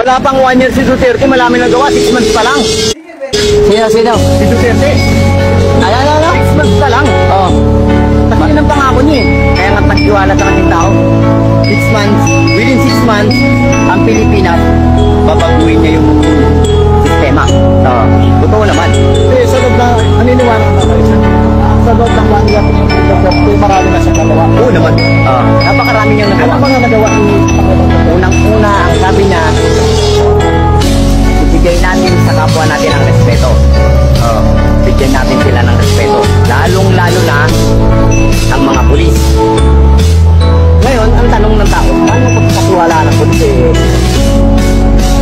Wala pang 1 year si Duterte, malami nagawa, 6 months pa lang. Sino? Si Duterte. Ano? 6 months pa lang. Oo. Kasi yun ang pangako niya eh. Kaya nga nagtiwala sa kanyang tao. 6 months, within 6 months, ang Pilipinas, babaguhin niya yung sistema. Totoo naman. Eh, sa loob na, naniniwala ka na kayo. Sa loob ng langya, marami na siyang nagawa. Oo naman. Napakarami niyang Ano nagawa. ba nga nagawa ni Unang-una, ang sabi niya, ibigay natin sa kapwa natin ang respeto. Bigyan natin sila ng respeto. Lalong-lalo na ang mga pulis. Ngayon, ang tanong ng tao, paano pagkakawala ng pulis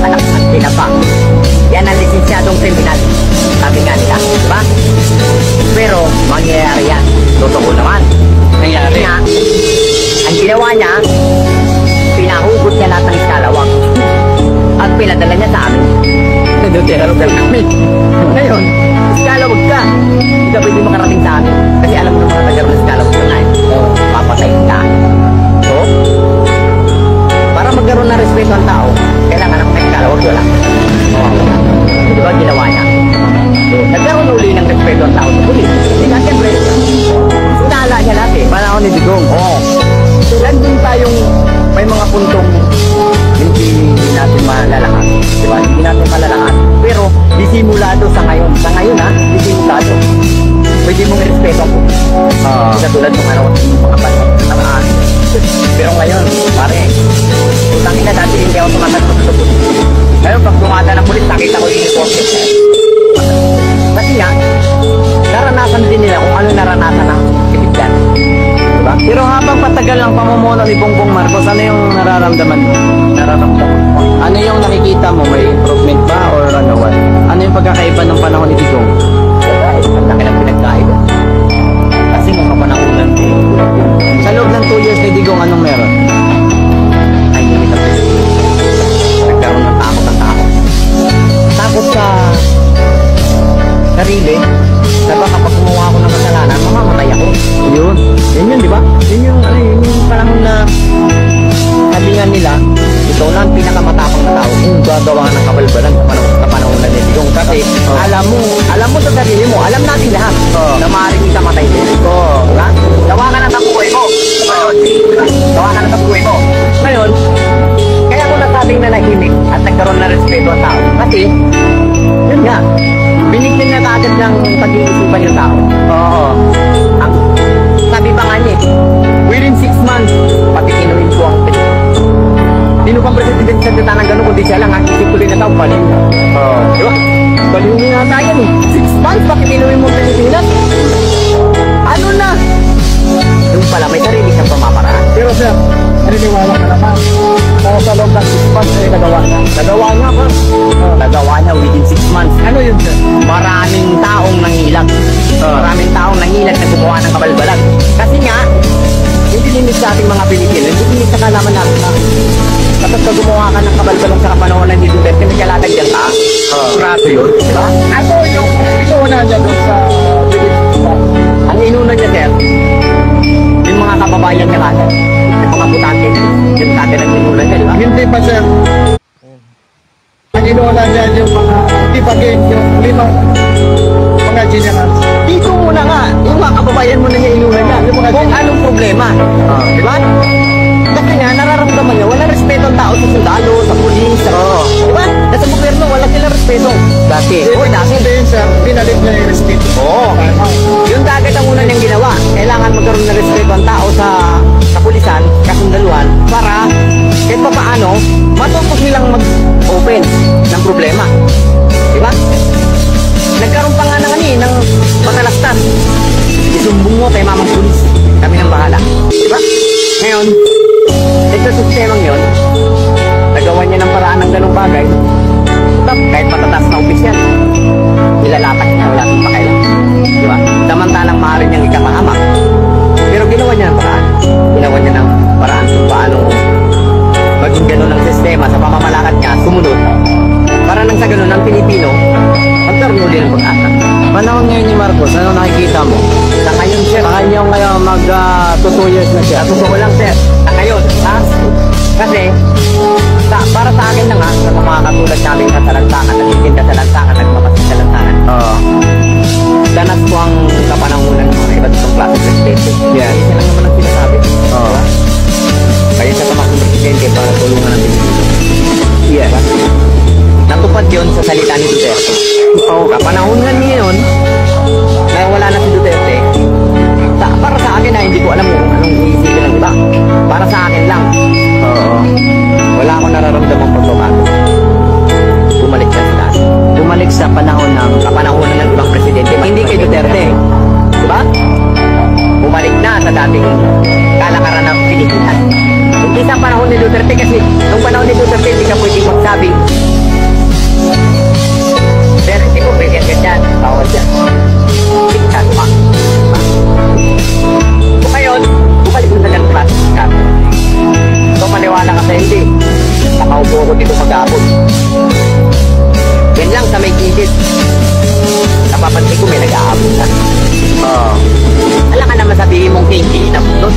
anak at tinapa? Yan ang lisensyadong kriminal. Sabi nga nila, di ba? Pero, mangyayari yan. Totoo naman. Nangyari. Nga, ang ginawa niya, pinahugot niya lahat ng iskalawang at pinadala niya sa amin. Nagdutero ka namin. Ngayon, iskalawag ka. Hindi ka pwede makarating sa amin. Kasi alam mo ng mga tagar na iskalawag ka na eh. Papatayin ka. So, para magkaroon ng respeto ang tao, kailangan ng iskalawag wala. Di ba ginawa niya? So, nagkaroon uli ng respeto ang tao sa pulis. Hindi nga, siyempre, sinala niya lahat eh. Panahon ni Digong. So, nandun tayong may mga puntong hindi natin malalakas. Diba? Hindi natin malalakas. Pero, disimulado sa ngayon. Sa ngayon ha, disimulado. Pwede mong respeto ako. Katulad ng ano, mga banat na naman. Pero ngayon, pare, utangin na dati hindi ako tumatakot sa pulis. Ngayon, pag dumada ng pulis, nakita ko yung uniform. Kasi nga, naranasan din nila kung ano naranasan ng kibigyan. Diba? Pero habang patagal ang pamumuno ni Bongbong Marcos, ano yung nararamdaman mo? Ano yung nakikita mo? May improvement ba or ano what? Ano yung pagkakaiba ng panahon ni Digong? Ang laki ng pinagkaiba. Kasi nung kapanahonan ko, Sa loob ng 2 years ni Digong, anong meron? ay hindi kami nagkaroon ng takot ng tao. Takot sa sarili na baka pag gumawa ako ng kasalanan, mamamatay ako. Yun. Yun, di ba? Yun yung panahon na sabi nga nila, ikaw na ang pinakamatapang na tao kung gagawa ng kabalbalan sa panahon na Digong. Kasi alam mo sa sarili mo, alam natin lahat na maaaring ikamatay din. Diba? Gawa ka na ng buhay mo. Gawa ka na ng buhay mo. Ngayon, kaya ko nasabing nanahimik at nagkaroon na respeto ang tao. Kasi, yun nga, binigyan na agad ng pag-iisipan yung tao. Ang sabi pa nga niya, within 6 months, pati kinuhin ko ang pili. Sino pang president sa dita ng gano'n, kundi siya lang, ang isip ko rin na tao, baliw na. Diba? Baliw na nga tayo eh. 6 months, bakit kinuhin mo Pilipinas? Ano na? Yung pala, may sarili siyang pamamaraan. Pero sir, naniniwala ka naman. Sa loob ng 6 months, ay nagawa na. Nagawa niya ka. Nagawa niya within 6 months. Ano yun sir? Maraming taong nangilag. Maraming taong nangilag na gumawa ng kabalbalag. Kasi nga, hindi limit sa ating mga Pilipino, hindi limit sa kalaman natin na kapag ka gumawa ka ng kabalbalang sa kapanahonan ng Duterte, may kalatagyan ka. Grabe yun, di ba? Ano yung inuuna niya doon sa Ang inuna niya, sir, yung mga kababayan niya kagad, yung mga butante, yung kagad ang inuna niya, di ba? hindi pa sir. Ang inuuna niya yung mga tipagin, yung limang mga generals. Dito muna nga, yung mga kababayan mo na niya inuna niya, yung mga kung anong problema, di ba? Kasi nga, nararamdaman niya, walang respeto ang tao sa sundalo, sa pulis, di ba? Nasa gobyerno, wala silang respeto. Dati. Dati. Sabihin sir, pinalik niya yung respeto. Yung kagad ang una niyang ginawa, kailangan magkaroon ng respeto ang tao sa kapulisan, kasundaluan, para kahit pa paano, matutog nilang mag-open ng problema. Di ba? Nagkaroon pa nga ng patalastas. Isumbong mo kay mamang pulis. Kami nang bahala. Di ba? Ngayon, ito sa sistemang yun, nagawa niya ng paraan ng ganong bagay. Kahit matataas na opisyal, nilalatak niya, wala siyang pakailan. Di ba? Samantalang maaari niyang ikapahamak. Pero ginawa niya ng paraan. Ginawa niya ng paraan kung paano maging ganun ang sistema sa pamamalakad niya, sumunod. Para nang sa ganun, ang Pilipino, magkaroon ulit ng pag-asa. Panahon ngayon ni Marcos, ano nakikita mo? Sa ngayon, sir. Sa kanya ngayon mag 2 years na siya. Sa totoo lang, sir. Sa ngayon, ha? Kasi, para sa akin na nga, sa mga kapakanan ng Pilipino. Yes. Natupad yun sa salita ni Duterte. Oo, Kapanahon nga ngayon, na wala na si Duterte, para sa akin na hindi ko alam kung anong iisipin ng iba. Para sa akin lang, oo. wala akong nararamdamang pagbabago. Bumalik siya sa dati. Bumalik sa panahon ng Kapanahonan ng ibang presidente. hindi kay Duterte. Diba? Bumalik na sa dating kalakaran ng Pilipinas. Hindi sa panahon ni Duterte kasi nung panahon ni Duterte hindi ka pwedeng magsabi. Pero hindi ko pwede ganyan. Bawal yan. Diktat pa. So ngayon, bumalik mo sa ganang klaseng diktat. So maniwala ka sa hindi. Nakaupo ko dito sa gabon. Yan lang sa may gilid. Napapansin ko may nag-aabot na. Oo. Alam ka naman sabihin mong kinky na doon.